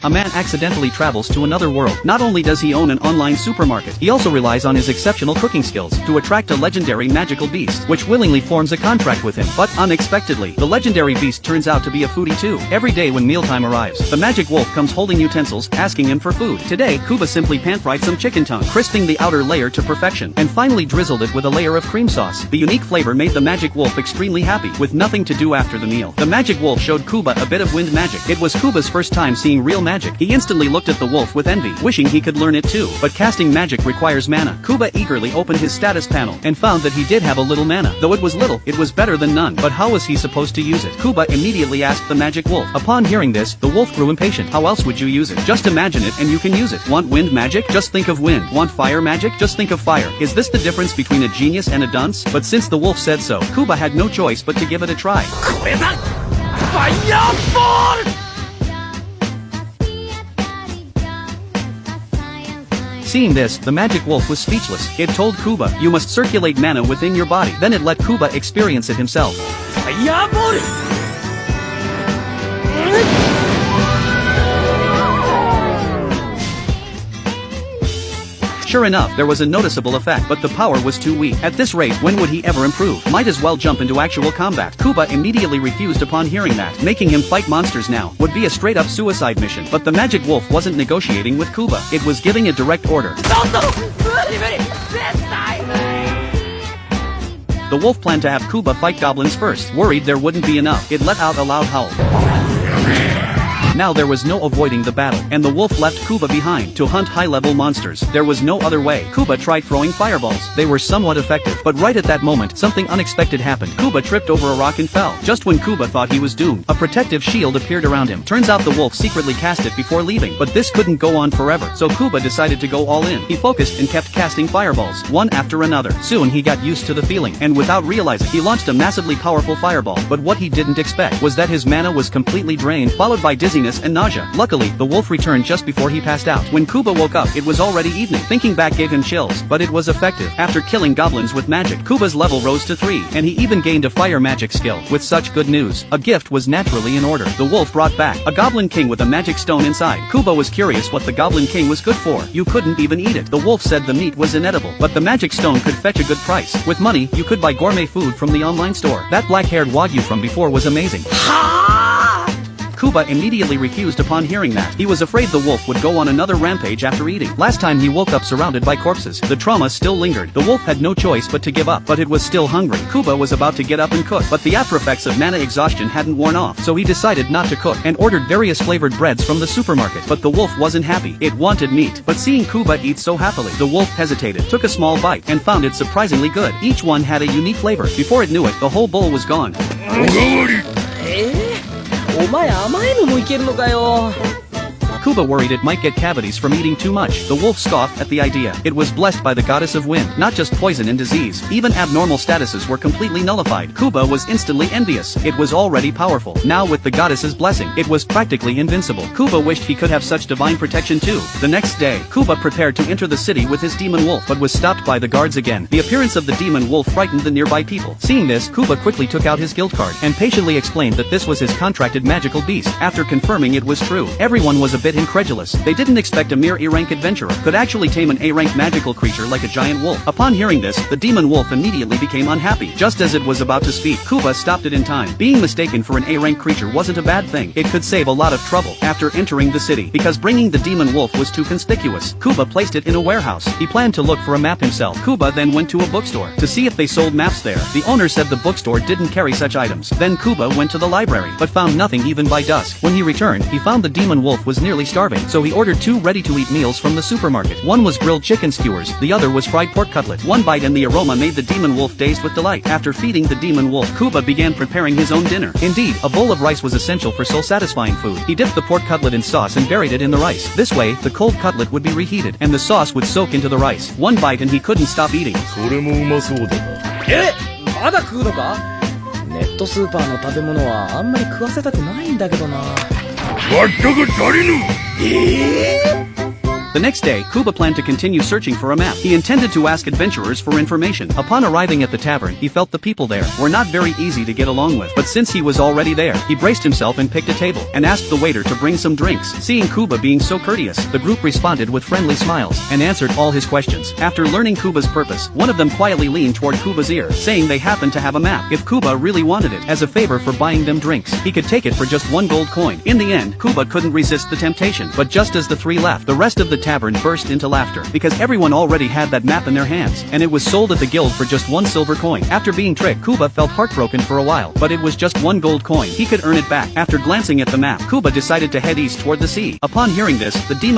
a man accidentally travels to another world. Not only does he own an online supermarket, he also relies on his exceptional cooking skills to attract a legendary magical beast, which willingly forms a contract with him. But unexpectedly, the legendary beast turns out to be a foodie too. Every day when mealtime arrives, the magic wolf comes holding utensils, asking him for food. Today, Kuba simply pan-fried some chicken tongue, crisping the outer layer to perfection, and finally drizzled it with a layer of cream sauce. The unique flavor made the magic wolf extremely happy. With nothing to do after the meal, the magic wolf showed Kuba a bit of wind magic. It was Kuba's first time seeing real magic. He instantly looked at the wolf with envy, wishing he could learn it too. But casting magic requires mana. Kuba eagerly opened his status panel and found that he did have a little mana. Though it was little, it was better than none. But how was he supposed to use it? Kuba immediately asked the magic wolf. Upon hearing this, the wolf grew impatient. How else would you use it? Just imagine it and you can use it. Want wind magic? Just think of wind. Want fire magic? Just think of fire. Is this the difference between a genius and a dunce? But since the wolf said so, Kuba had no choice but to give it a try. Seeing this, the magic wolf was speechless. It told Kuba, "You must circulate mana within your body." Then it let Kuba experience it himself. Sure enough, there was a noticeable effect, but the power was too weak. At this rate, when would he ever improve? Might as well jump into actual combat. Kuba immediately refused upon hearing that. Making him fight monsters now would be a straight-up suicide mission. But the magic wolf wasn't negotiating with Kuba. It was giving a direct order. The wolf planned to have Kuba fight goblins first. Worried there wouldn't be enough, it let out a loud howl. Now there was no avoiding the battle, and the wolf left Kuba behind to hunt high-level monsters. There was no other way. Kuba tried throwing fireballs. They were somewhat effective, but right at that moment, something unexpected happened. Kuba tripped over a rock and fell. Just when Kuba thought he was doomed, a protective shield appeared around him. Turns out the wolf secretly cast it before leaving, but this couldn't go on forever, so Kuba decided to go all in. He focused and kept casting fireballs, one after another. Soon he got used to the feeling, and without realizing, he launched a massively powerful fireball. But what he didn't expect was that his mana was completely drained, followed by dizziness and nausea. Luckily, the wolf returned just before he passed out. When Kuba woke up, it was already evening. Thinking back gave him chills, but it was effective. After killing goblins with magic, Kuba's level rose to 3, and he even gained a fire magic skill. With such good news, a gift was naturally in order. The wolf brought back a goblin king with a magic stone inside. Kuba was curious what the goblin king was good for. You couldn't even eat it. The wolf said the meat was inedible, but the magic stone could fetch a good price. With money, you could buy gourmet food from the online store. That black-haired wagyu from before was amazing. Kuba immediately refused upon hearing that. He was afraid the wolf would go on another rampage after eating. Last time he woke up surrounded by corpses. The trauma still lingered. The wolf had no choice but to give up, but it was still hungry. Kuba was about to get up and cook, but the after-effects of mana exhaustion hadn't worn off, so he decided not to cook, and ordered various flavored breads from the supermarket. But the wolf wasn't happy. It wanted meat. But seeing Kuba eat so happily, the wolf hesitated, took a small bite, and found it surprisingly good. Each one had a unique flavor. Before it knew it, the whole bowl was gone. お前甘いのもいけるのかよ。 Kuba worried it might get cavities from eating too much. The wolf scoffed at the idea. It was blessed by the goddess of wind, not just poison and disease. Even abnormal statuses were completely nullified. Kuba was instantly envious. It was already powerful. Now with the goddess's blessing, it was practically invincible. Kuba wished he could have such divine protection too. The next day, Kuba prepared to enter the city with his demon wolf, but was stopped by the guards again. The appearance of the demon wolf frightened the nearby people. Seeing this, Kuba quickly took out his guild card, and patiently explained that this was his contracted magical beast. After confirming it was true, everyone was a bit incredulous. They didn't expect a mere A-rank adventurer could actually tame an A-rank magical creature like a giant wolf. Upon hearing this, the demon wolf immediately became unhappy. Just as it was about to speak, Kuba stopped it in time. Being mistaken for an A-rank creature wasn't a bad thing. It could save a lot of trouble after entering the city, because bringing the demon wolf was too conspicuous. Kuba placed it in a warehouse. He planned to look for a map himself. Kuba then went to a bookstore to see if they sold maps there. The owner said the bookstore didn't carry such items. Then Kuba went to the library, but found nothing even by dusk. When he returned, he found the demon wolf was nearly starving, so he ordered 2 ready-to-eat meals from the supermarket. One was grilled chicken skewers, the other was fried pork cutlet. One bite and the aroma made the demon wolf dazed with delight. After feeding the demon wolf, Kuba began preparing his own dinner. Indeed, a bowl of rice was essential for soul-satisfying food. He dipped the pork cutlet in sauce and buried it in the rice. This way, the cold cutlet would be reheated, and the sauce would soak into the rice. One bite and he couldn't stop eating. それもうまそうだな。まだ食うのか？ネットスーパーの食べ物はあんまり食わせたくないんだけどな。全く足りぬ。The next day, Kuba planned to continue searching for a map. He intended to ask adventurers for information. Upon arriving at the tavern, he felt the people there were not very easy to get along with. But since he was already there, he braced himself and picked a table, and asked the waiter to bring some drinks. Seeing Kuba being so courteous, the group responded with friendly smiles, and answered all his questions. After learning Kuba's purpose, one of them quietly leaned toward Kuba's ear, saying they happened to have a map. If Kuba really wanted it, as a favor for buying them drinks, he could take it for just 1 gold coin. In the end, Kuba couldn't resist the temptation. But just as the three left, the rest of the tavern burst into laughter, because everyone already had that map in their hands, and it was sold at the guild for just 1 silver coin. After being tricked, Kuba felt heartbroken for a while, but it was just 1 gold coin. He could earn it back. After glancing at the map, Kuba decided to head east toward the sea. Upon hearing this, the demon